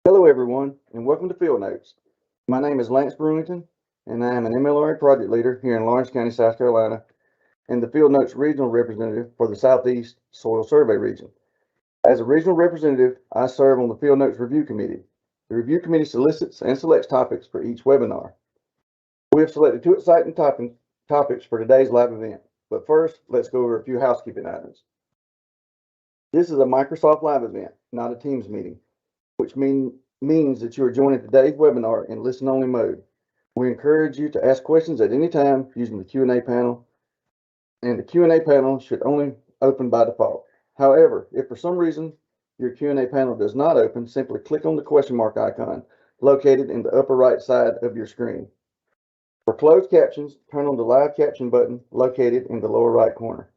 Hello, everyone, and welcome to Field Notes. My name is Lance Brewington, and I am an MLRA project leader here in Lawrence County, South Carolina, and the Field Notes regional representative for the Southeast Soil Survey region. As a regional representative, I serve on the Field Notes Review Committee. The Review Committee solicits and selects topics for each webinar. We have selected two exciting topics for today's live event, but first, let's go over a few housekeeping items. This is a Microsoft Live event, not a Teams meeting, which means that you are joining today's webinar in listen-only mode. We encourage you to ask questions at any time using the Q&A panel, and the Q&A panel should only open by default. However, if for some reason your Q&A panel does not open, simply click on the question mark icon located in the upper right side of your screen. For closed captions, turn on the live caption button located in the lower right corner.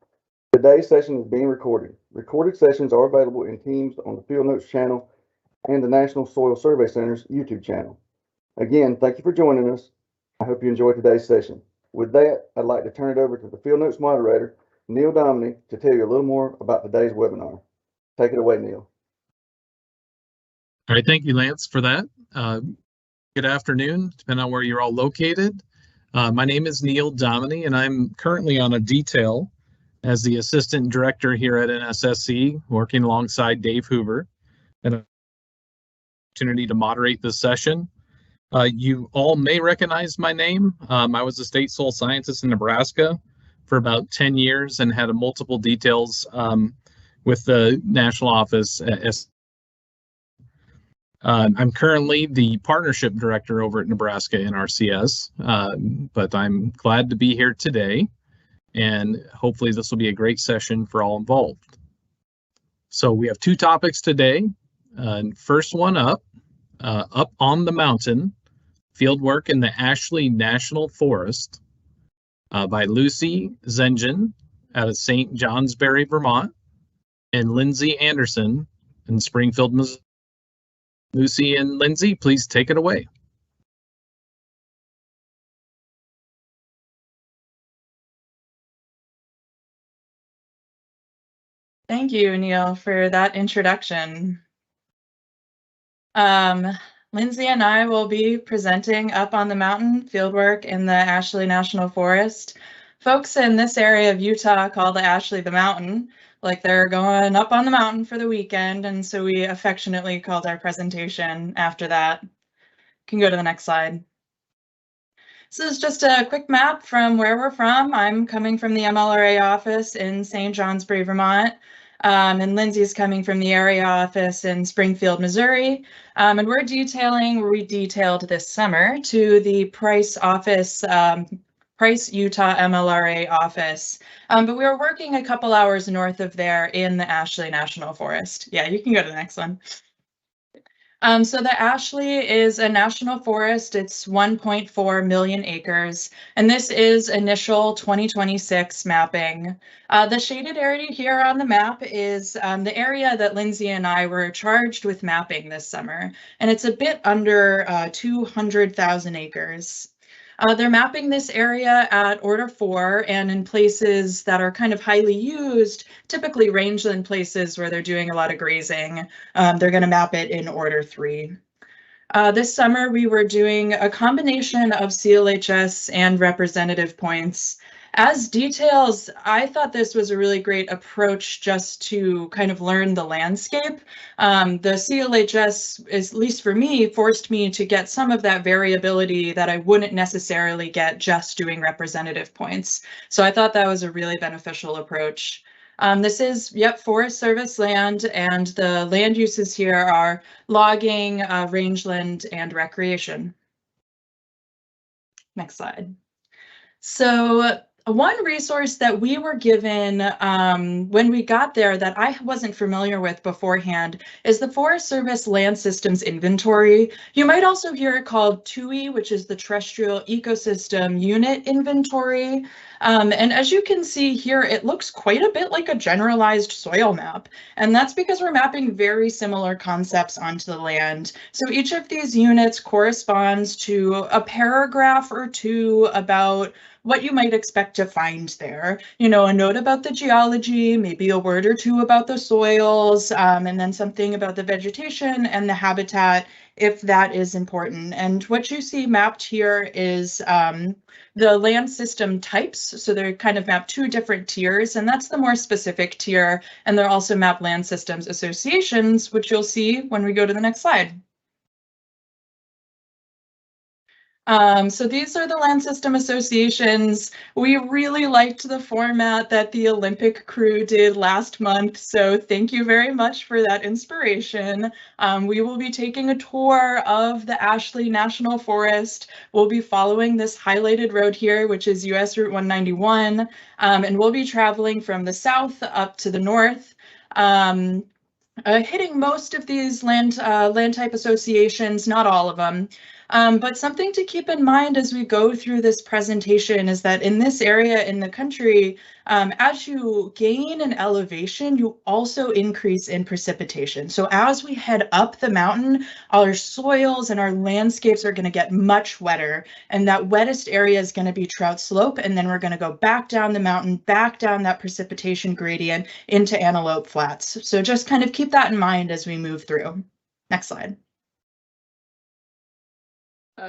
Today's session is being recorded. Recorded sessions are available in Teams on the Field Notes channel and the National Soil Survey Center's YouTube channel. Again, thank you for joining us. I hope you enjoyed today's session. With that, I'd like to turn it over to the Field Notes moderator, Neil Dominy, to tell you a little more about today's webinar. Take it away, Neil. All right, thank you, Lance, for that. Good afternoon, depending on where you're all located. My name is Neil Dominy, and I'm currently on a detail as the Assistant Director here at NSSC, working alongside Dave Hoover, and an opportunity to moderate this session. You all may recognize my name. I was a state soil scientist in Nebraska for about 10 years and had multiple details with the national office at I'm currently the partnership director over at Nebraska NRCS, but I'm glad to be here today, and hopefully this will be a great session for all involved. So we have two topics today. First one up on the mountain, fieldwork in the Ashley National Forest by Lucy Zendzian out of St. Johnsbury, Vermont, and Lindsey Anderson in Springfield, Missouri. Lucy and Lindsey, please take it away. Thank you, Neil, for that introduction. Lindsey and I will be presenting up on the mountain fieldwork in the Ashley National Forest. Folks in this area of Utah call the Ashley the mountain, like they're going up on the mountain for the weekend, and so we affectionately called our presentation after that. You can go to the next slide. This is just a quick map from where we're from. I'm coming from the MLRA office in St. Johnsbury, Vermont. And Lindsey's coming from the area office in Springfield, Missouri. And we detailed this summer to the Price office, Price, Utah MLRA office. But we were working a couple hours north of there in the Ashley National Forest. Yeah, you can go to the next one. So the Ashley is a national forest. It's 1.4 million acres, and this is initial 2026 mapping. The shaded area here on the map is the area that Lindsey and I were charged with mapping this summer, and it's a bit under 200,000 acres. They're mapping this area at order 4 and in places that are kind of highly used, typically rangeland places where they're doing a lot of grazing. They're going to map it in order 3. This summer, we were doing a combination of CLHS and representative points. As details, I thought this was a really great approach just to kind of learn the landscape. The CLHS, at least for me, forced me to get some of that variability that I wouldn't necessarily get just doing representative points. So I thought that was a really beneficial approach. This is, Forest Service land, and the land uses here are logging, rangeland, and recreation. Next slide. So one resource that we were given when we got there that I wasn't familiar with beforehand is the Forest Service Land Systems Inventory. You might also hear it called TUI, which is the Terrestrial Ecosystem Unit Inventory. And as you can see here, it looks quite a bit like a generalized soil map. And that's because we're mapping very similar concepts onto the land. So each of these units corresponds to a paragraph or two about what you might expect to find there. You know, a note about the geology, maybe a word or two about the soils, and then something about the vegetation and the habitat, if that is important. And what you see mapped here is the land system types. So they're kind of mapped 2 different tiers, and that's the more specific tier. And they're also mapped land systems associations, which you'll see when we go to the next slide. So these are the land system associations. We really liked the format that the Olympic crew did last month, so thank you very much for that inspiration. We will be taking a tour of the Ashley National Forest. We'll be following this highlighted road here, which is US Route 191, and we'll be traveling from the south up to the north. Hitting most of these land type associations, not all of them. But something to keep in mind as we go through this presentation is that in this area in the country, as you gain in elevation, you also increase in precipitation. So as we head up the mountain, our soils and our landscapes are going to get much wetter. And that wettest area is going to be Trout Slope. And then we're going to go back down the mountain, back down that precipitation gradient into Antelope Flats. So just kind of keep that in mind as we move through. Next slide.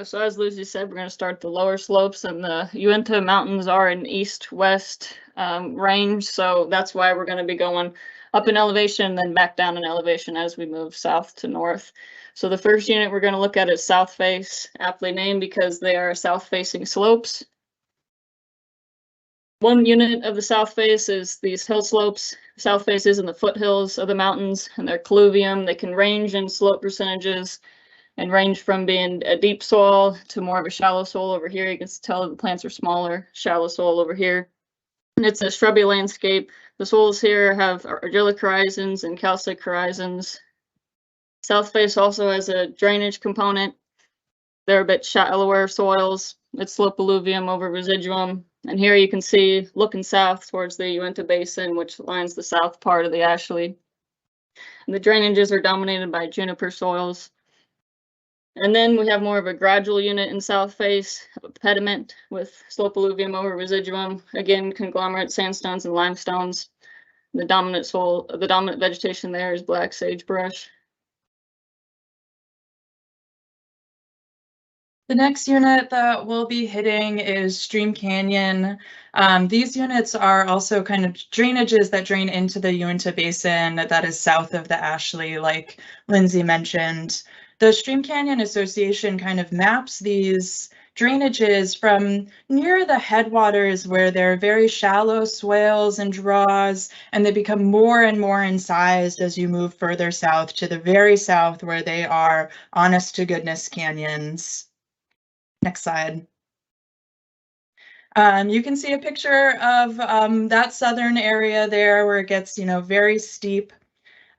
So as Lucy said, we're going to start the lower slopes, and the Uinta Mountains are in east-west range, so that's why we're going to be going up in elevation and then back down in elevation as we move south to north. So the first unit we're going to look at is south face, aptly named because they are south-facing slopes. One unit of the south face is these hill slopes. South face is in the foothills of the mountains, and they're colluvium. They can range in slope percentages and range from being a deep soil to more of a shallow soil over here. You can tell the plants are smaller, shallow soil over here. And it's a shrubby landscape. The soils here have argillic horizons and calcic horizons. South face also has a drainage component. They're a bit shallower soils. It's slope alluvium over residuum. And here you can see, looking south towards the Uinta Basin, which lines the south part of the Ashley. And the drainages are dominated by juniper soils. And then we have more of a gradual unit in south face, a pediment with slope alluvium over residuum. Again, conglomerate sandstones and limestones. The dominant soil, the dominant vegetation there is black sagebrush. The next unit that we'll be hitting is Stream Canyon. These units are also kind of drainages that drain into the Uinta Basin that is south of the Ashley, like Lindsey mentioned. The Stream Canyon Association kind of maps these drainages from near the headwaters where they're very shallow swales and draws, and they become more and more incised as you move further south to the very south where they are honest to goodness canyons. Next slide. You can see a picture of that southern area there where it gets, you know, very steep.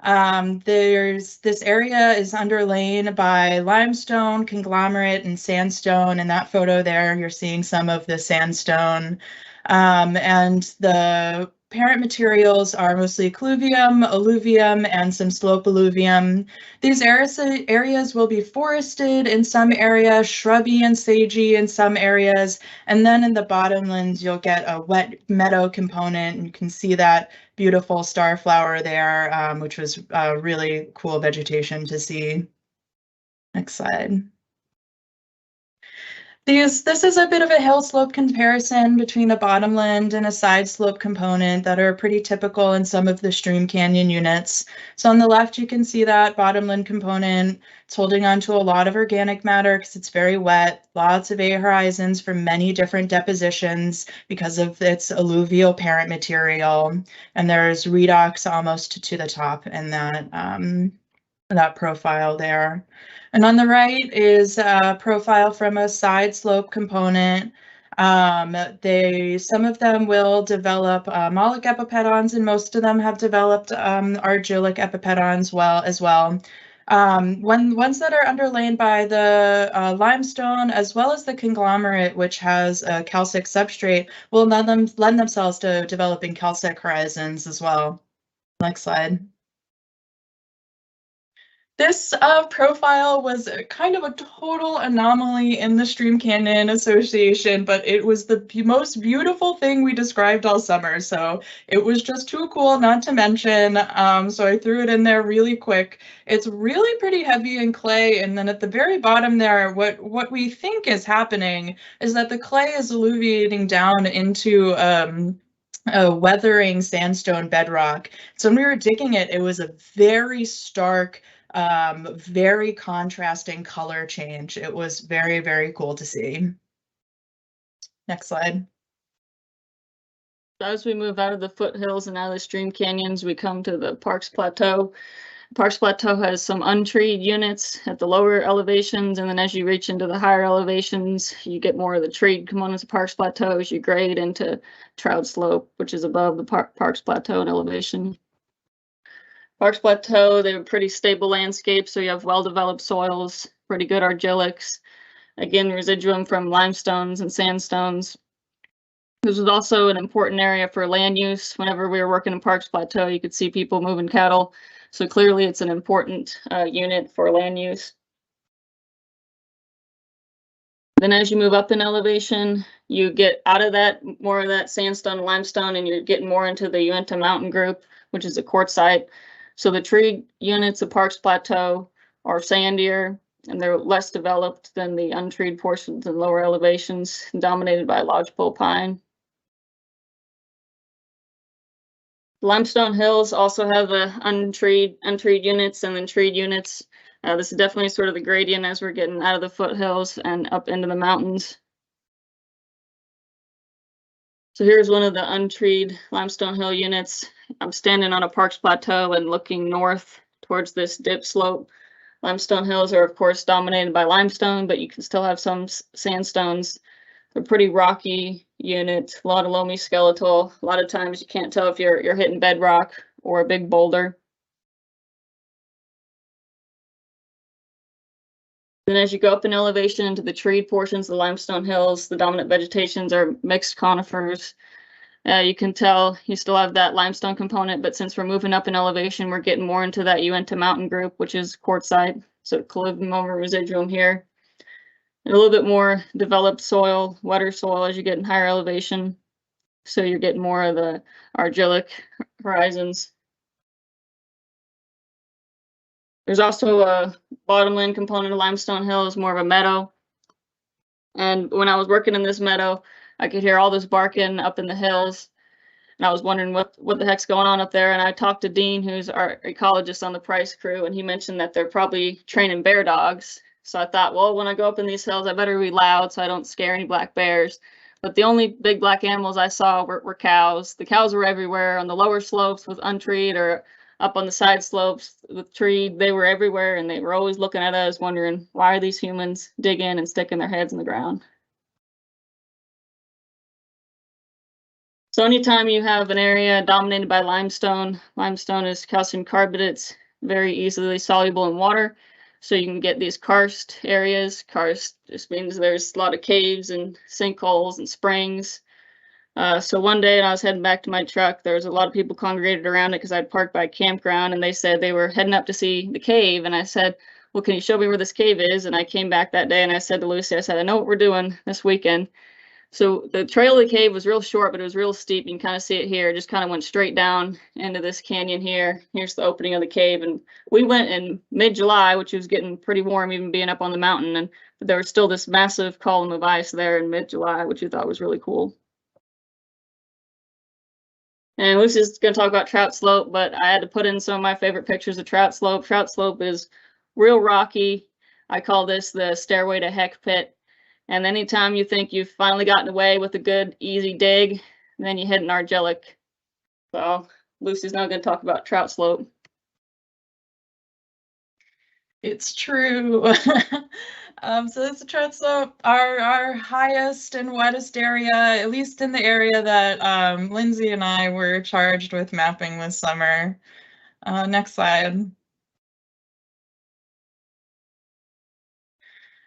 This area is underlain by limestone, conglomerate, and sandstone. In that photo there, you're seeing some of the sandstone. And the parent materials are mostly colluvium, alluvium, and some slope alluvium. These areas will be forested in some areas, shrubby and sagey in some areas, and then in the bottomlands you'll get a wet meadow component. And you can see that beautiful starflower there, which was really cool vegetation to see. Next slide. This is a bit of a hill slope comparison between the bottomland and a side slope component that are pretty typical in some of the Stream Canyon units. So on the left, you can see that bottomland component. It's holding on to a lot of organic matter because it's very wet, lots of A horizons from many different depositions because of its alluvial parent material. And there's redox almost to the top in that profile there. And on the right is a profile from a side slope component. Some of them will develop molic epipedons, and most of them have developed argillic epipedons as well. Ones that are underlain by the limestone as well as the conglomerate, which has a calcic substrate, will lend themselves to developing calcic horizons as well. Next slide. This profile was kind of a total anomaly in the Stream Canyon Association, but it was the most beautiful thing we described all summer. So it was just too cool not to mention. So I threw it in there really quick. It's really pretty heavy in clay. And then at the very bottom there, what we think is happening is that the clay is alluviating down into a weathering sandstone bedrock. So when we were digging it, it was a very stark, very contrasting color change. It was very, very cool to see. Next slide. As we move out of the foothills and out of the stream canyons, we come to the Parks Plateau. Parks Plateau has some untreed units at the lower elevations, and then as you reach into the higher elevations, you get more of the treed components of Parks Plateau as you grade into Trout Slope, which is above the Parks Plateau in elevation. Parks Plateau, they have a pretty stable landscape, so you have well-developed soils, pretty good argillics, again, residuum from limestones and sandstones. This was also an important area for land use. Whenever we were working in Parks Plateau, you could see people moving cattle. So clearly it's an important unit for land use. Then as you move up in elevation, you get out of that, more of that sandstone and limestone, and you're getting more into the Uinta Mountain group, which is a quartzite. So the tree units of Parks Plateau are sandier, and they're less developed than the untreed portions in lower elevations, dominated by lodgepole pine. Limestone Hills also have the untreed units and then treed units. This is definitely sort of the gradient as we're getting out of the foothills and up into the mountains. So here's one of the untreed Limestone Hill units. I'm standing on a Parks Plateau and looking north towards this dip slope. Limestone Hills are of course dominated by limestone, but you can still have some sandstones. They're pretty rocky unit, a lot of loamy skeletal. A lot of times you can't tell if you're hitting bedrock or a big boulder. Then as you go up in elevation into the treed portions of the Limestone Hills, the dominant vegetations are mixed conifers. You can tell you still have that limestone component, but since we're moving up in elevation, we're getting more into that Uinta Mountain group, which is quartzite, so collivium over residuum here. And a little bit more developed soil, wetter soil as you get in higher elevation. So you're getting more of the argillic horizons. There's also a bottomland component of Limestone Hill, is more of a meadow. And when I was working in this meadow, I could hear all this barking up in the hills. And I was wondering what the heck's going on up there. And I talked to Dean, who's our ecologist on the Price crew, and he mentioned that they're probably training bear dogs. So I thought, well, when I go up in these hills, I better be loud so I don't scare any black bears. But the only big black animals I saw were cows. The cows were everywhere on the lower slopes with untreed, or up on the side slopes with treed. They were everywhere, and they were always looking at us wondering, why are these humans digging and sticking their heads in the ground? So anytime you have an area dominated by limestone, limestone is calcium carbonate. It's very easily soluble in water. So you can get these karst areas. Karst just means there's a lot of caves and sinkholes and springs. So one day, when I was heading back to my truck, there was a lot of people congregated around it because I'd parked by a campground, and they said they were heading up to see the cave. And I said, well, can you show me where this cave is? And I came back that day and I said to Lucy, I said, I know what we're doing this weekend. So the trail of the cave was real short, but it was real steep. You can kind of see it here. It just kind of went straight down into this canyon here. Here's the opening of the cave. And we went in mid-July, which was getting pretty warm, even being up on the mountain. But there was still this massive column of ice there in mid-July, which we thought was really cool. And Lucy's going to talk about Trout Slope, but I had to put in some of my favorite pictures of Trout Slope. Trout Slope is real rocky. I call this the stairway to heck pit. And anytime you think you've finally gotten away with a good, easy dig, then you hit an argillic. So Lucy's now going to talk about Trout Slope. It's true. So this is Trout Slope, our highest and wettest area, at least in the area that Lindsey and I were charged with mapping this summer. Next slide.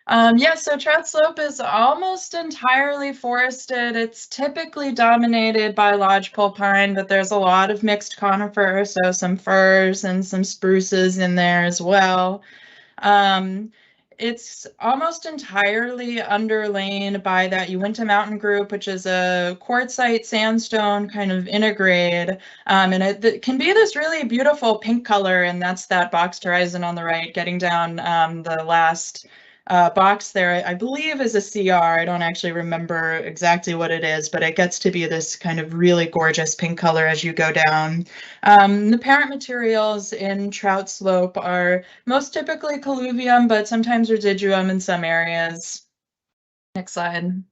Yeah, so Trout Slope is almost entirely forested. It's typically dominated by lodgepole pine, but there's a lot of mixed conifer, so some firs and some spruces in there as well. It's almost entirely underlain by that Uinta Mountain Group, which is a quartzite sandstone kind of intergrade. And it can be this really beautiful pink color, and that's that boxed horizon on the right, getting down the last box there, I believe is a CR. I don't actually remember exactly what it is, but it gets to be this kind of really gorgeous pink color as you go down. The parent materials in Trout Slope are most typically colluvium, but sometimes residuum in some areas. Next slide.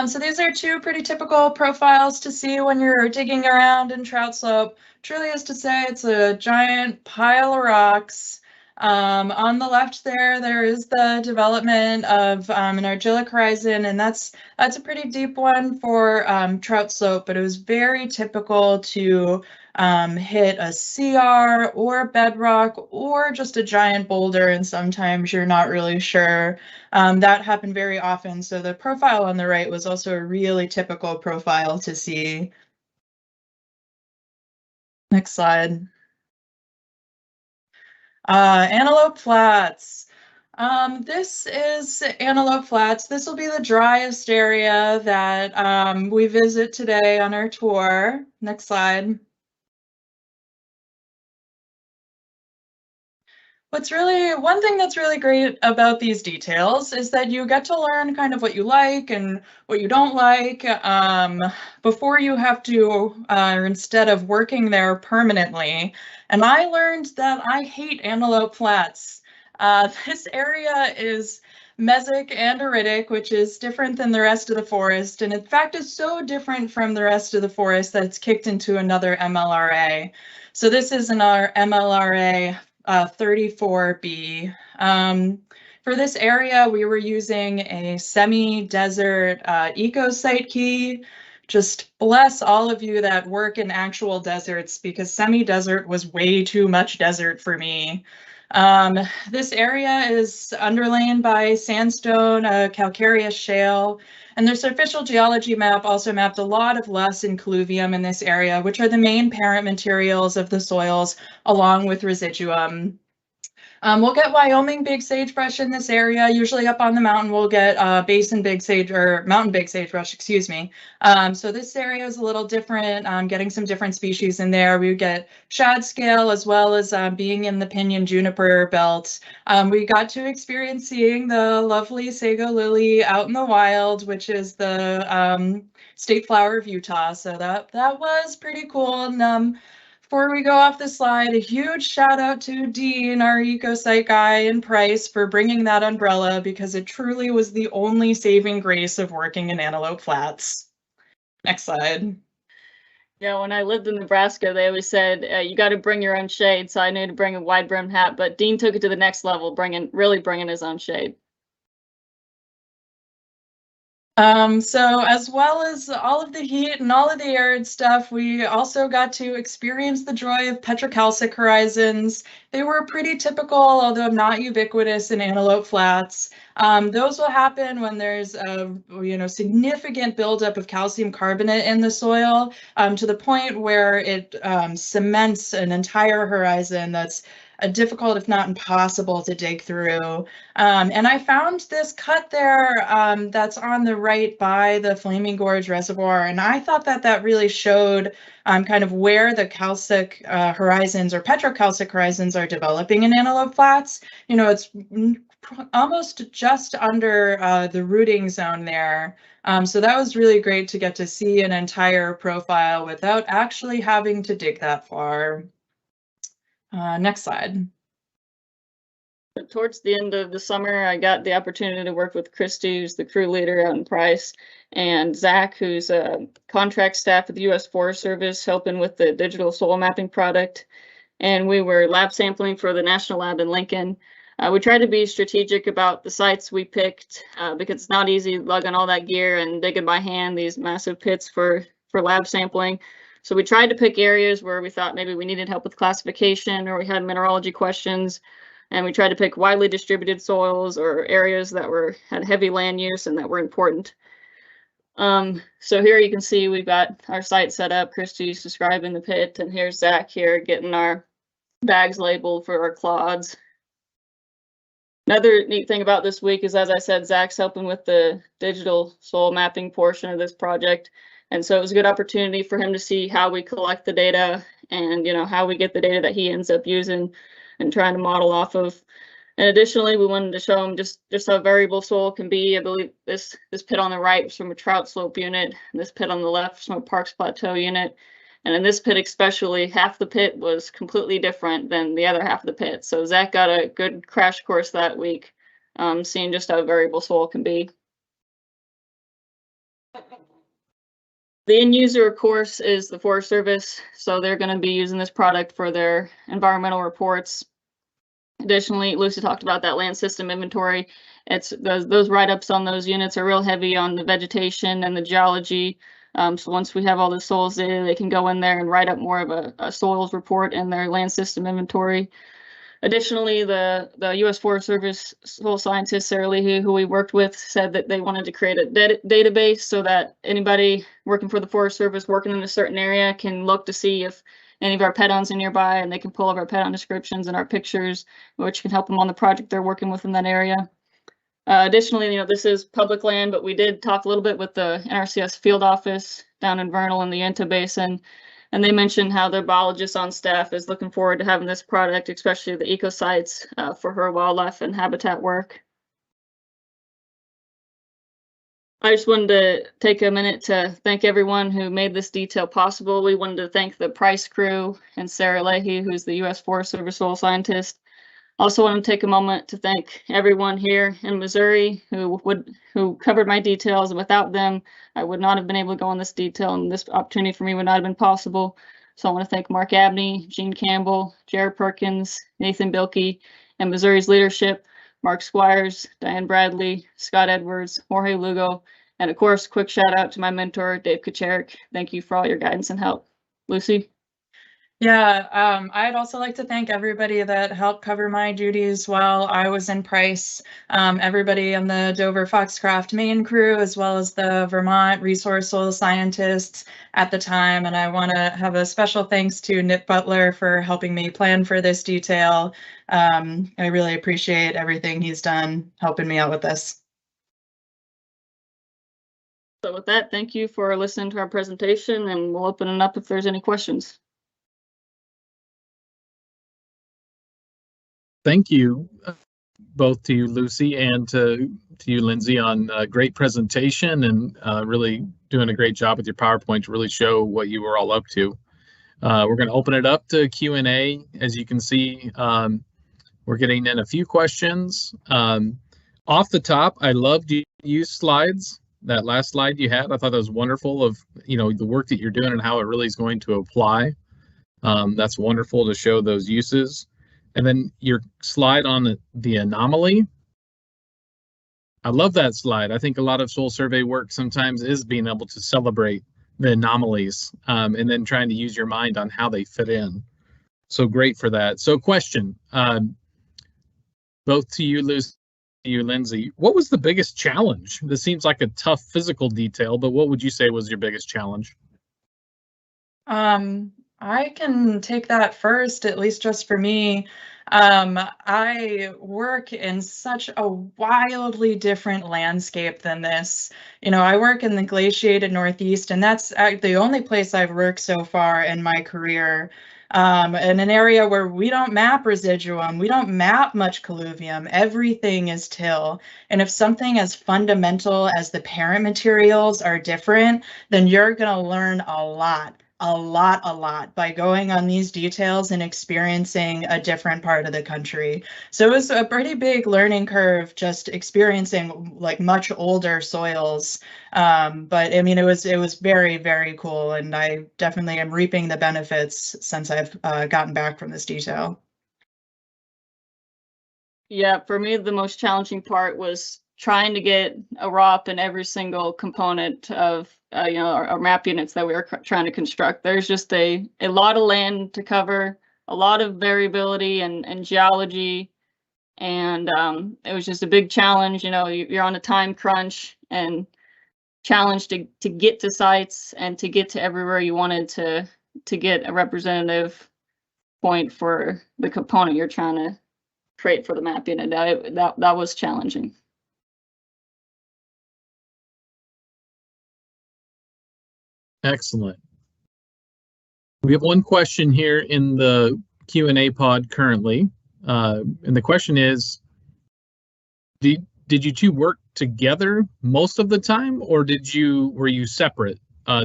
So these are two pretty typical profiles to see when you're digging around in Trout Slope. Truly is to say it's a giant pile of rocks. On the left there is the development of an argillic horizon, and that's a pretty deep one for Trout Slope, but it was very typical to hit a CR or bedrock or just a giant boulder, and sometimes you're not really sure. That happened very often, so the profile on the right was also a really typical profile to see. Next slide. Antelope Flats. This is Antelope Flats. This will be the driest area that we visit today on our tour. Next slide. One thing that's really great about these details is that you get to learn kind of what you like and what you don't like before you have to, instead of working there permanently. And I learned that I hate Antelope Flats. This area is mesic and aritic, which is different than the rest of the forest. And in fact, is so different from the rest of the forest that it's kicked into another MLRA. So this is in our MLRA 34B. For this area, we were using a semi-desert eco-site key. Just bless all of you that work in actual deserts, because semi-desert was way too much desert for me. This area is underlain by sandstone, calcareous shale, and their surficial geology map also mapped a lot of loess and colluvium in this area, which are the main parent materials of the soils, along with residuum. We'll get Wyoming big sagebrush in this area. Usually up on the mountain, we'll get basin big sage, or mountain big sagebrush, excuse me. So this area is a little different, getting some different species in there. We get shad scale, as well as being in the pinyon juniper belt. We got to experience seeing the lovely sago lily out in the wild, which is the state flower of Utah. So that was pretty cool. And before we go off the slide, a huge shout out to Dean, our EcoSite guy, and Price for bringing that umbrella, because it truly was the only saving grace of working in Antelope Flats. Next slide. Yeah, when I lived in Nebraska, they always said you got to bring your own shade. So I knew to bring a wide brimmed hat, but Dean took it to the next level, really bringing his own shade. So as well as all of the heat and all of the arid stuff, we also got to experience the joy of petrocalcic horizons. They were pretty typical, although not ubiquitous, in Antelope Flats. Those will happen when there's a significant buildup of calcium carbonate in the soil, to the point where it cements an entire horizon that's difficult, if not impossible, to dig through. And I found this cut there that's on the right by the Flaming Gorge Reservoir, and I thought that really showed kind of where the calcic horizons, or petrocalcic horizons, are developing in Antelope Flats. It's almost just under the rooting zone there. So that was really great to get to see an entire profile without actually having to dig that far. Next slide. But towards the end of the summer, I got the opportunity to work with Kristi, who's the crew leader out in Price, and Zach, who's a contract staff at the U.S. Forest Service, helping with the digital soil mapping product. And we were lab sampling for the National Lab in Lincoln. We tried to be strategic about the sites we picked, because it's not easy lugging all that gear and digging by hand these massive pits for lab sampling. So we tried to pick areas where we thought maybe we needed help with classification or we had mineralogy questions. And we tried to pick widely distributed soils or areas that had heavy land use and that were important. So here you can see we've got our site set up. Kristi's describing the pit, and here's Zach here getting our bags labeled for our clods. Another neat thing about this week is, as I said, Zach's helping with the digital soil mapping portion of this project. And so it was a good opportunity for him to see how we collect the data and, how we get the data that he ends up using and trying to model off of. And additionally, we wanted to show him just how variable soil can be. I believe this pit on the right was from a Trout Slope unit, and this pit on the left was from a Parks Plateau unit. And in this pit especially, half the pit was completely different than the other half of the pit. So Zach got a good crash course that week, seeing just how variable soil can be. The end user, of course, is the Forest Service. So they're going to be using this product for their environmental reports. Additionally, Lucy talked about that land system inventory. It's those write-ups on those units are real heavy on the vegetation and the geology. So once we have all the soils data, they can go in there and write up more of a soils report in their land system inventory. Additionally, the U.S. Forest Service soil scientist, Sarah Leahy, who we worked with, said that they wanted to create a database so that anybody working for the Forest Service working in a certain area can look to see if any of our pet-owns are nearby, and they can pull up our pet-own descriptions and our pictures, which can help them on the project they're working with in that area. Additionally, this is public land, but we did talk a little bit with the NRCS field office down in Vernal in the Uinta Basin, and they mentioned how their biologist on staff is looking forward to having this product, especially the eco sites, for her wildlife and habitat work. I just wanted to take a minute to thank everyone who made this detail possible. We wanted to thank the Price crew and Sarah Leahy, who's the U.S. Forest Service soil scientist. Also want to take a moment to thank everyone here in Missouri who covered my details, and without them, I would not have been able to go on this detail, and this opportunity for me would not have been possible. So I want to thank Mark Abney, Gene Campbell, Jared Perkins, Nathan Bilkey, and Missouri's leadership, Mark Squires, Diane Bradley, Scott Edwards, Jorge Lugo, and of course, quick shout out to my mentor, Dave Kacharik. Thank you for all your guidance and help. Lucy? Yeah, I'd also like to thank everybody that helped cover my duties while I was in Price. Everybody on the Dover Foxcroft Maine crew, as well as the Vermont resource soil scientists at the time. And I want to have a special thanks to Nick Butler for helping me plan for this detail. I really appreciate everything he's done helping me out with this. So with that, thank you for listening to our presentation, and we'll open it up if there's any questions. Thank you both to you, Lucy, and to you, Lindsey, on a great presentation and really doing a great job with your PowerPoint to really show what you were all up to. We're going to open it up to Q&A. As you can see, we're getting in a few questions. Off the top, I loved you use slides. That last slide you had, I thought that was wonderful of, the work that you're doing and how it really is going to apply. That's wonderful to show those uses. And then your slide on the anomaly. I love that slide. I think a lot of soil survey work sometimes is being able to celebrate the anomalies and then trying to use your mind on how they fit in. So great for that. So question, both to you, Lucy, you, Lindsey, what was the biggest challenge? This seems like a tough physical detail, but what would you say was your biggest challenge? I can take that first, at least just for me. I work in such a wildly different landscape than this. I work in the glaciated Northeast, and that's the only place I've worked so far in my career. In an area where we don't map residuum, we don't map much colluvium, everything is till. And if something as fundamental as the parent materials are different, then you're going to learn a lot by going on these details and experiencing a different part of the country. So it was a pretty big learning curve just experiencing like much older soils. But I mean, it was very, very cool. And I definitely am reaping the benefits since I've gotten back from this detail. Yeah, for me, the most challenging part was trying to get a ROP in every single component of our map units that we were trying to construct. There's just a lot of land to cover, a lot of variability and geology, and it was just a big challenge. You're on a time crunch and challenge to get to sites and to get to everywhere you wanted to get a representative point for the component you're trying to create for the map unit. That was challenging. Excellent. We have one question here in the Q&A pod currently, and the question is, did you two work together most of the time, or were you separate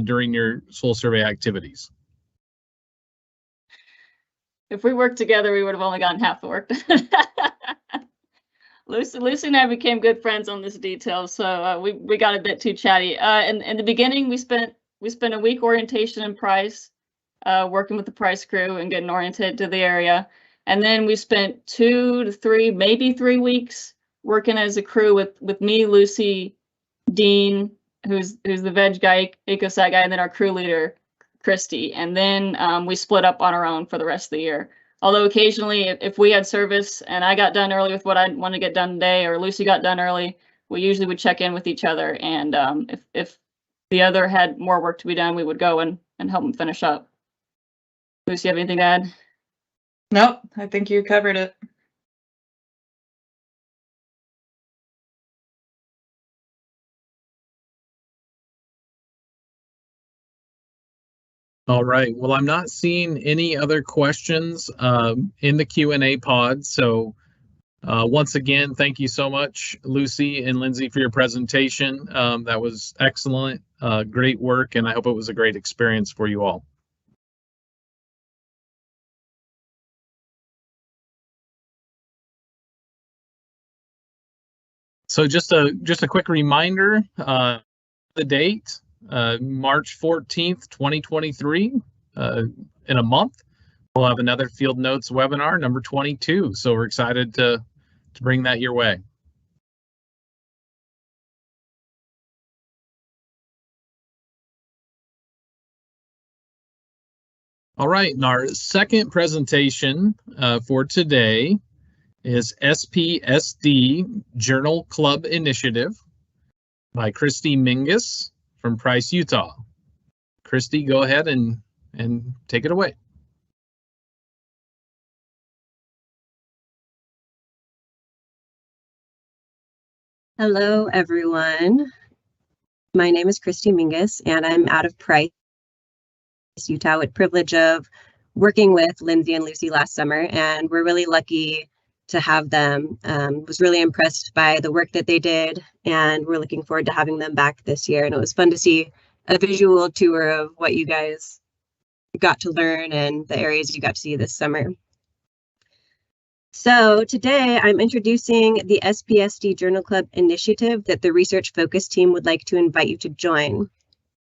during your soil survey activities? If we worked together, we would have only gotten half the work done. Lucy and I became good friends on this detail, so we got a bit too chatty. In the beginning, we spent a week orientation in Price, working with the Price crew and getting oriented to the area. And then we spent 2 to 3, maybe 3 weeks working as a crew with me, Lucy, Dean, who's the veg guy, ecosite guy, and then our crew leader, Kristi. And then we split up on our own for the rest of the year. Although occasionally, if we had service and I got done early with what I want to get done today, or Lucy got done early, we usually would check in with each other. And if the other had more work to be done, we would go and help them finish up. Lucy, you have anything to add? Nope, I think you covered it. All right. Well, I'm not seeing any other questions in the Q&A pod. So once again, thank you so much, Lucy and Lindsey, for your presentation. That was excellent, great work, and I hope it was a great experience for you all. So just a quick reminder, the date. March 14th, 2023, in a month, we'll have another Field Notes webinar, number 22. So we're excited to bring that your way. All right, and our second presentation for today is SPSD Journal Club Initiative by Kristi Mingus from Price, Utah. Kristi, go ahead and take it away. Hello, everyone. My name is Kristi Mingus, and I'm out of Price, Utah, with privilege of working with Lindsey and Lucy last summer, and we're really lucky to have them. Was really impressed by the work that they did, and we're looking forward to having them back this year. And it was fun to see a visual tour of what you guys got to learn and the areas you got to see this summer. So today I'm introducing the SPSD Journal Club initiative that the research focus team would like to invite you to join.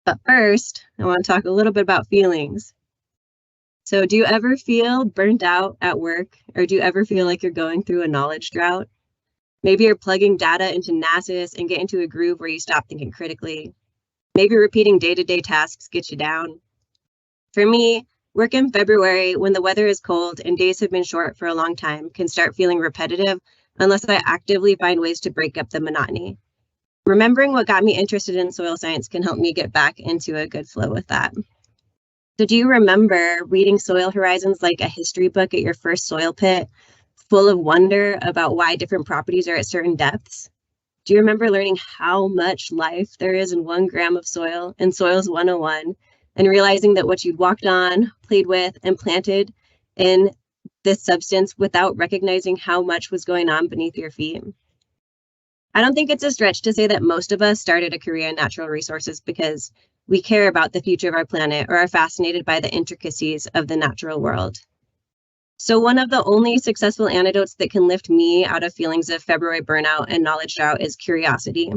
But first, I want to talk a little bit about feelings. So do you ever feel burnt out at work, or do you ever feel like you're going through a knowledge drought? Maybe you're plugging data into NRCS and get into a groove where you stop thinking critically. Maybe repeating day-to-day tasks gets you down. For me, work in February, when the weather is cold and days have been short for a long time, can start feeling repetitive unless I actively find ways to break up the monotony. Remembering what got me interested in soil science can help me get back into a good flow with that. So do you remember reading Soil Horizons like a history book at your first soil pit, full of wonder about why different properties are at certain depths? Do you remember learning how much life there is in 1 gram of soil in Soils 101, and realizing that what you'd walked on, played with, and planted in this substance without recognizing how much was going on beneath your feet? I don't think it's a stretch to say that most of us started a career in natural resources because we care about the future of our planet or are fascinated by the intricacies of the natural world. So one of the only successful antidotes that can lift me out of feelings of February burnout and knowledge drought is curiosity.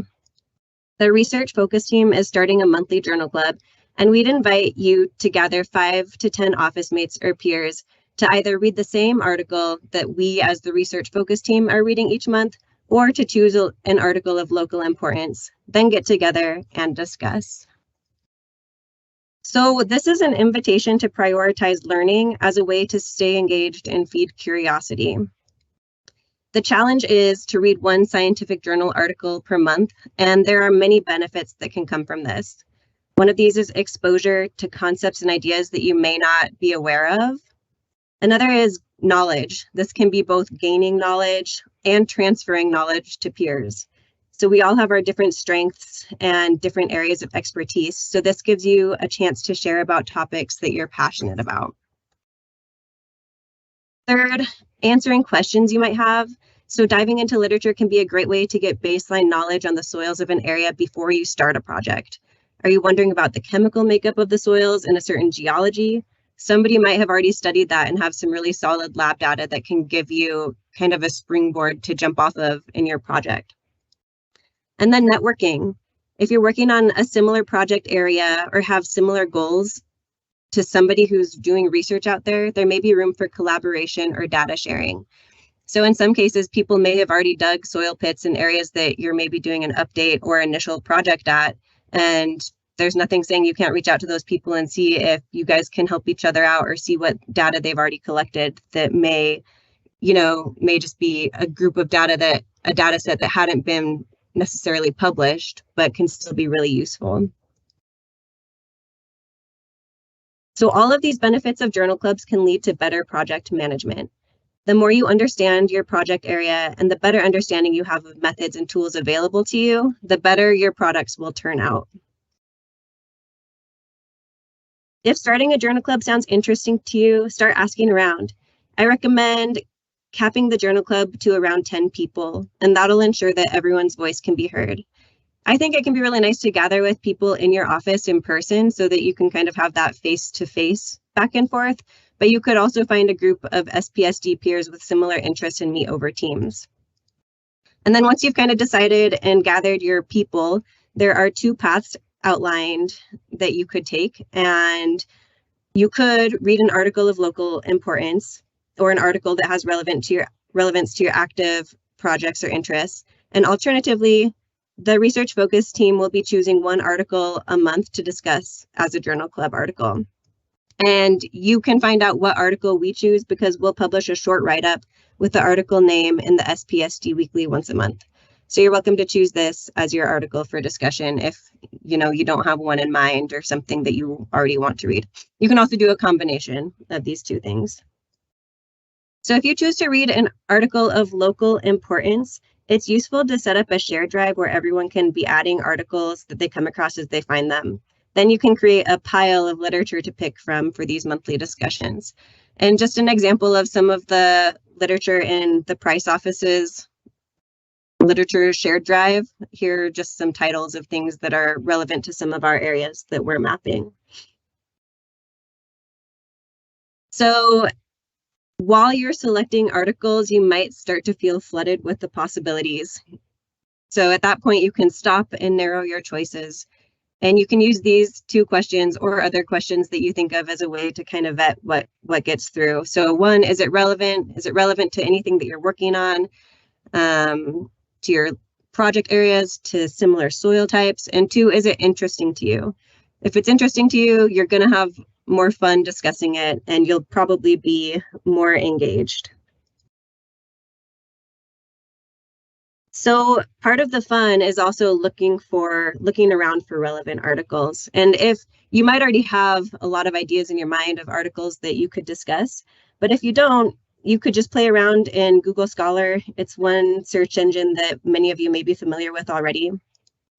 The research focus team is starting a monthly journal club, and we'd invite you to gather 5 to 10 office mates or peers to either read the same article that we as the research focus team are reading each month, or to choose an article of local importance, then get together and discuss. So this is an invitation to prioritize learning as a way to stay engaged and feed curiosity. The challenge is to read one scientific journal article per month, and there are many benefits that can come from this. One of these is exposure to concepts and ideas that you may not be aware of. Another is knowledge. This can be both gaining knowledge and transferring knowledge to peers. So we all have our different strengths and different areas of expertise. So this gives you a chance to share about topics that you're passionate about. Third, answering questions you might have. So diving into literature can be a great way to get baseline knowledge on the soils of an area before you start a project. Are you wondering about the chemical makeup of the soils in a certain geology? Somebody might have already studied that and have some really solid lab data that can give you kind of a springboard to jump off of in your project. And then networking. If you're working on a similar project area or have similar goals to somebody who's doing research out there, there may be room for collaboration or data sharing. So in some cases, people may have already dug soil pits in areas that you're maybe doing an update or initial project at, and there's nothing saying you can't reach out to those people and see if you guys can help each other out or see what data they've already collected that may just be a group of data a data set that hadn't been necessarily published, but can still be really useful. So all of these benefits of journal clubs can lead to better project management. The more you understand your project area and the better understanding you have of methods and tools available to you, the better your products will turn out. If starting a journal club sounds interesting to you, start asking around. I recommend capping the journal club to around 10 people, and that'll ensure that everyone's voice can be heard. I think it can be really nice to gather with people in your office in person so that you can kind of have that face-to-face back and forth, but you could also find a group of SPSD peers with similar interests and meet over Teams. And then once you've kind of decided and gathered your people, there are 2 paths outlined that you could take, and you could read an article of local importance or an article that has relevance to your active projects or interests. And alternatively, the research focus team will be choosing 1 article a month to discuss as a journal club article. And you can find out what article we choose because we'll publish a short write-up with the article name in the SPSD Weekly once a month. So you're welcome to choose this as your article for discussion if you don't have one in mind or something that you already want to read. You can also do a combination of these 2 things. So if you choose to read an article of local importance, it's useful to set up a shared drive where everyone can be adding articles that they come across as they find them. Then you can create a pile of literature to pick from for these monthly discussions. And just an example of some of the literature in the Price office's literature shared drive. Here are just some titles of things that are relevant to some of our areas that we're mapping. So while you're selecting articles, you might start to feel flooded with the possibilities. So at that point, you can stop and narrow your choices. And you can use these 2 questions or other questions that you think of as a way to kind of vet what gets through. So 1, is it relevant? Is it relevant to anything that you're working on, to your project areas, to similar soil types? And 2, is it interesting to you? If it's interesting to you, you're going to have more fun discussing it and you'll probably be more engaged. So part of the fun is also looking around for relevant articles. And if you might already have a lot of ideas in your mind of articles that you could discuss, but if you don't, you could just play around in Google Scholar. It's one search engine that many of you may be familiar with already.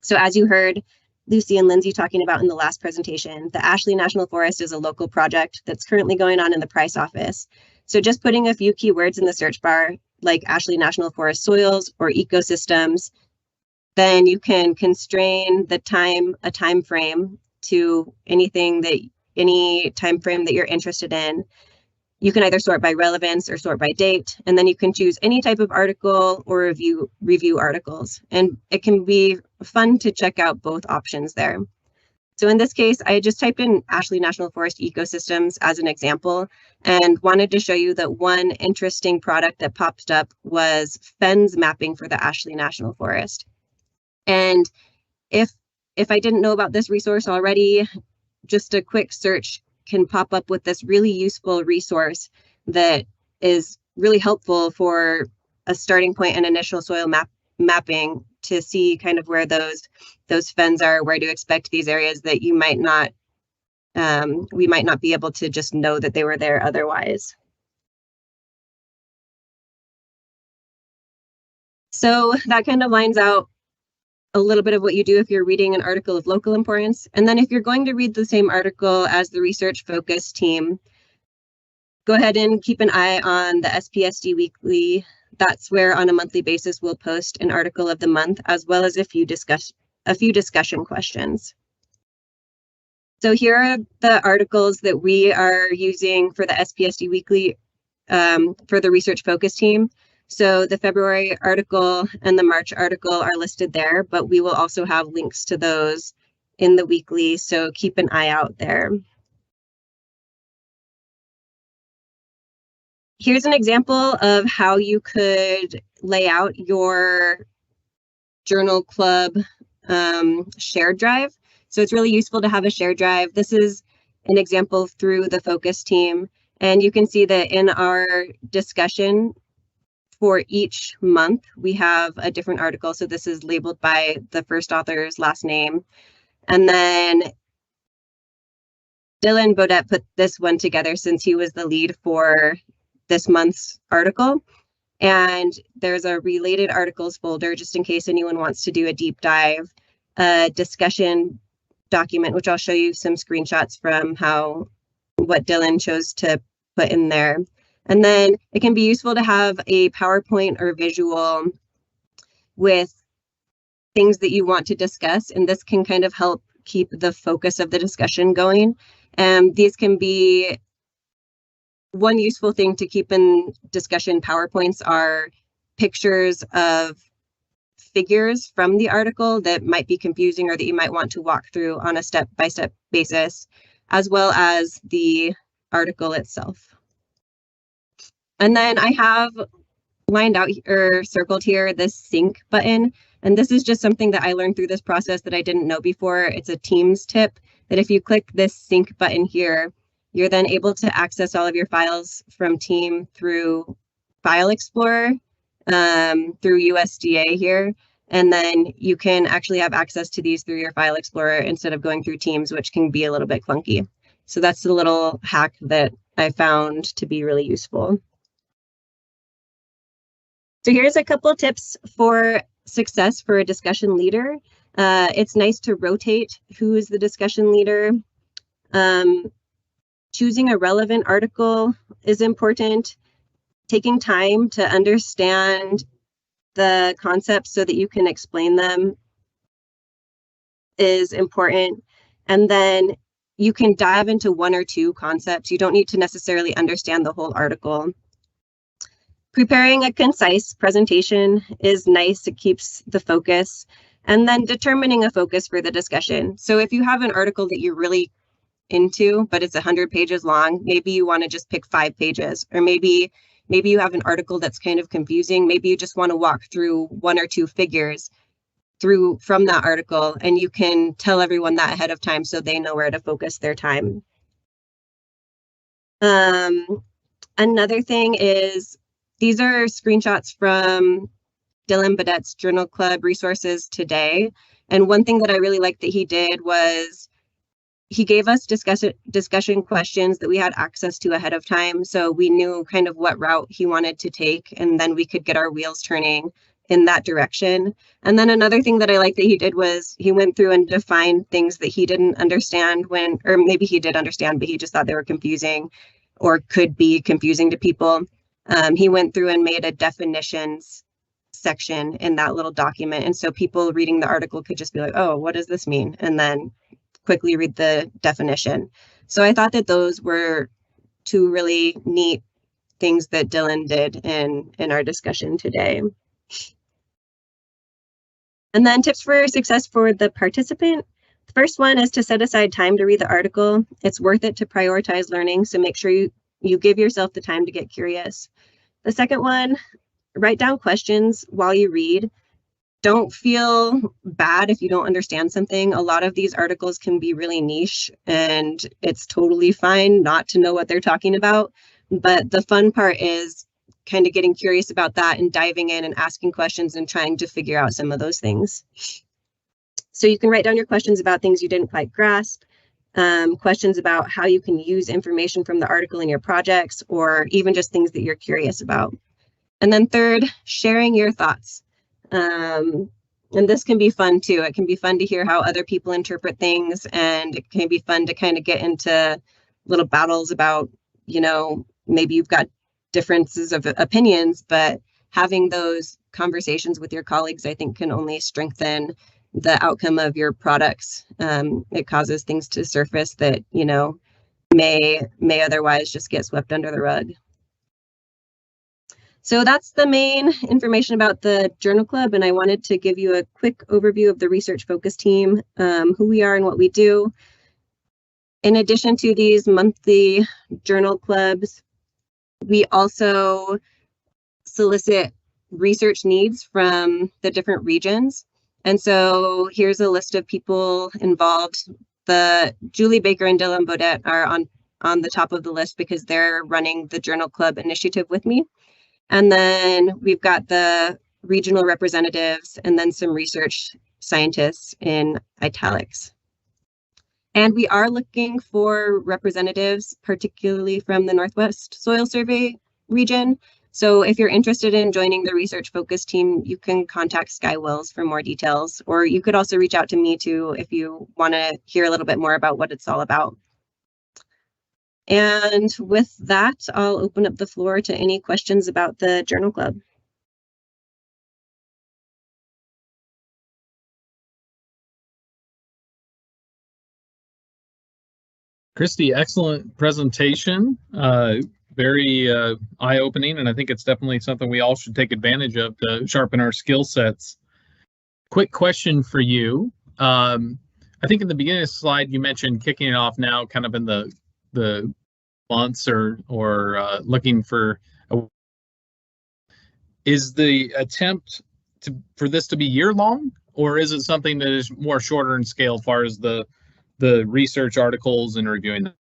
So as you heard Lucy and Lindsey talking about in the last presentation, the Ashley National Forest is a local project that's currently going on in the Price office. So just putting a few keywords in the search bar, like Ashley National Forest soils or ecosystems, then you can constrain a time frame to any time frame that you're interested in. You can either sort by relevance or sort by date, and then you can choose any type of article or review articles. And it can be fun to check out both options there. So in this case, I just typed in Ashley National Forest ecosystems as an example and wanted to show you that one interesting product that popped up was fens mapping for the Ashley National Forest. And if I didn't know about this resource already, just a quick search can pop up with this really useful resource that is really helpful for a starting point and initial soil mapping to see kind of where those fens are, where to expect these areas that you might not, we might not be able to just know that they were there otherwise. So that kind of lines out a little bit of what you do if you're reading an article of local importance. And then if you're going to read the same article as the research focus team, go ahead and keep an eye on the SPSD Weekly. That's where on a monthly basis we'll post an article of the month, as well as a few discussion questions. So here are the articles that we are using for the SPSD Weekly for the research focus team. So the February article and the March article are listed there, but we will also have links to those in the weekly, so keep an eye out there. Here's an example of how you could lay out your journal club shared drive. So it's really useful to have a shared drive. This is an example through the focus team, and you can see that in our discussion for each month, we have a different article. So this is labeled by the first author's last name. And then Dylan Bodette put this one together since he was the lead for this month's article. And there's a related articles folder just in case anyone wants to do a deep dive, discussion document, which I'll show you some screenshots from what Dylan chose to put in there. And then it can be useful to have a PowerPoint or visual with things that you want to discuss, and this can kind of help keep the focus of the discussion going. These can be one useful thing to keep in discussion PowerPoints are pictures of figures from the article that might be confusing or that you might want to walk through on a step-by-step basis, as well as the article itself. And then I have lined out or circled here this sync button. And this is just something that I learned through this process that I didn't know before. It's a Teams tip that if you click this sync button here, you're then able to access all of your files from Team through File Explorer, through USDA here. And then you can actually have access to these through your File Explorer instead of going through Teams, which can be a little bit clunky. So that's a little hack that I found to be really useful. So here's a couple tips for success for a discussion leader. It's nice to rotate who is the discussion leader. Choosing a relevant article is important. Taking time to understand the concepts so that you can explain them is important. And then you can dive into one or two concepts. You don't need to necessarily understand the whole article. Preparing a concise presentation is nice. It keeps the focus. And then determining a focus for the discussion. So if you have an article that you're really into, but it's 100 pages long, maybe you want to just pick 5 pages, or maybe you have an article that's kind of confusing. Maybe you just want to walk through 1 or 2 figures from that article, and you can tell everyone that ahead of time so they know where to focus their time. Another thing is, these are screenshots from Dylan Bodette's Journal Club resources today. And one thing that I really liked that he did was he gave us discussion questions that we had access to ahead of time. So we knew kind of what route he wanted to take, and then we could get our wheels turning in that direction. And then another thing that I liked that he did was he went through and defined things that he didn't understand or maybe he did understand, but he just thought they were confusing or could be confusing to people. He went through and made a definitions section in that little document. And so people reading the article could just be like, oh, what does this mean? And then quickly read the definition. So I thought that those were 2 really neat things that Dylan did in our discussion today. And then tips for success for the participant. The first one is to set aside time to read the article. It's worth it to prioritize learning, so make sure you give yourself the time to get curious. The second one, write down questions while you read. Don't feel bad if you don't understand something. A lot of these articles can be really niche, and it's totally fine not to know what they're talking about. But the fun part is kind of getting curious about that and diving in and asking questions and trying to figure out some of those things. So you can write down your questions about things you didn't quite grasp, questions about how you can use information from the article in your projects, or even just things that you're curious about. And then third, sharing your thoughts. And this can be fun too. It can be fun to hear how other people interpret things, and it can be fun to kind of get into little battles about, you know, maybe you've got differences of opinions, but having those conversations with your colleagues, I think, can only strengthen the outcome of your products. It causes things to surface that, you know, may otherwise just get swept under the rug. So that's the main information about the Journal Club, and I wanted to give you a quick overview of the research focus team, who we are and what we do. In addition to these monthly journal clubs, we also solicit research needs from the different regions. And so here's a list of people involved. The Julie Baker and Dylan Bodette are on the top of the list because they're running the Journal Club initiative with me. And then we've got the regional representatives and then some research scientists in italics. And we are looking for representatives, particularly from the Northwest Soil Survey region. So if you're interested in joining the research focus team, you can contact Sky Wills for more details, or you could also reach out to me too if you want to hear a little bit more about what it's all about. And with that, I'll open up the floor to any questions about the Journal Club. Kristi, excellent presentation. Very eye-opening, and I think it's definitely something we all should take advantage of to sharpen our skill sets. Quick question for you. I think in the beginning of the slide, you mentioned kicking it off now, kind of in the months or looking for is the attempt for this to be year-long, or is it something that is more shorter in scale as far as the research articles and reviewing them?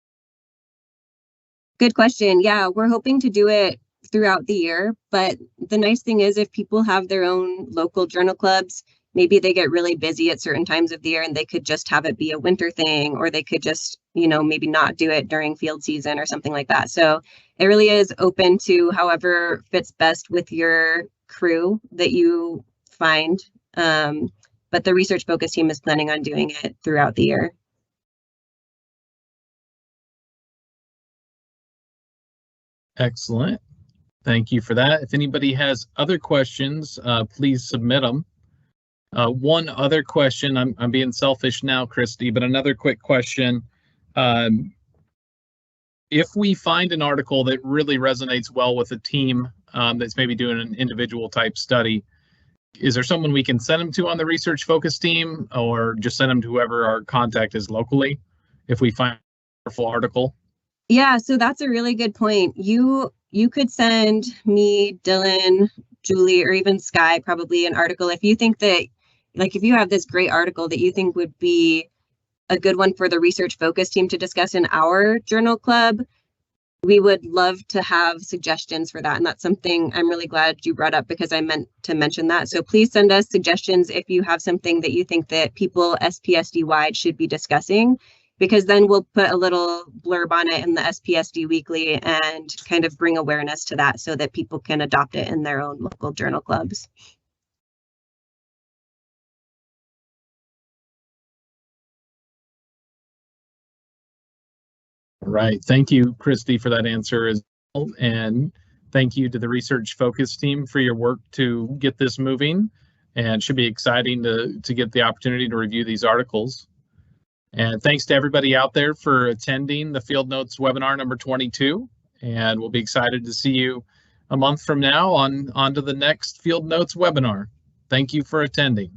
Good question. Yeah, we're hoping to do it throughout the year, but the nice thing is if people have their own local journal clubs, maybe they get really busy at certain times of the year and they could just have it be a winter thing, or they could just, you know, maybe not do it during field season or something like that. So it really is open to however fits best with your crew that you find. But the research focus team is planning on doing it throughout the year. Excellent. Thank you for that. If anybody has other questions, please submit them. One other question, I'm being selfish now, Kristi, but another quick question. If we find an article that really resonates well with a team that's maybe doing an individual type study, is there someone we can send them to on the research focus team, or just send them to whoever our contact is locally if we find a wonderful article? Yeah, so that's a really good point. You could send me, Dylan, Julie, or even Sky probably an article if you think that, like, if you have this great article that you think would be a good one for the research focus team to discuss in our journal club, we would love to have suggestions for that. And that's something I'm really glad you brought up because I meant to mention that. So please send us suggestions if you have something that you think that people SPSD wide should be discussing, because then we'll put a little blurb on it in the SPSD Weekly and kind of bring awareness to that so that people can adopt it in their own local journal clubs. All right. Thank you, Kristi, for that answer as well. And thank you to the research focus team for your work to get this moving. And it should be exciting to get the opportunity to review these articles. And thanks to everybody out there for attending the Field Notes webinar number 22. And we'll be excited to see you a month from now on to the next Field Notes webinar. Thank you for attending.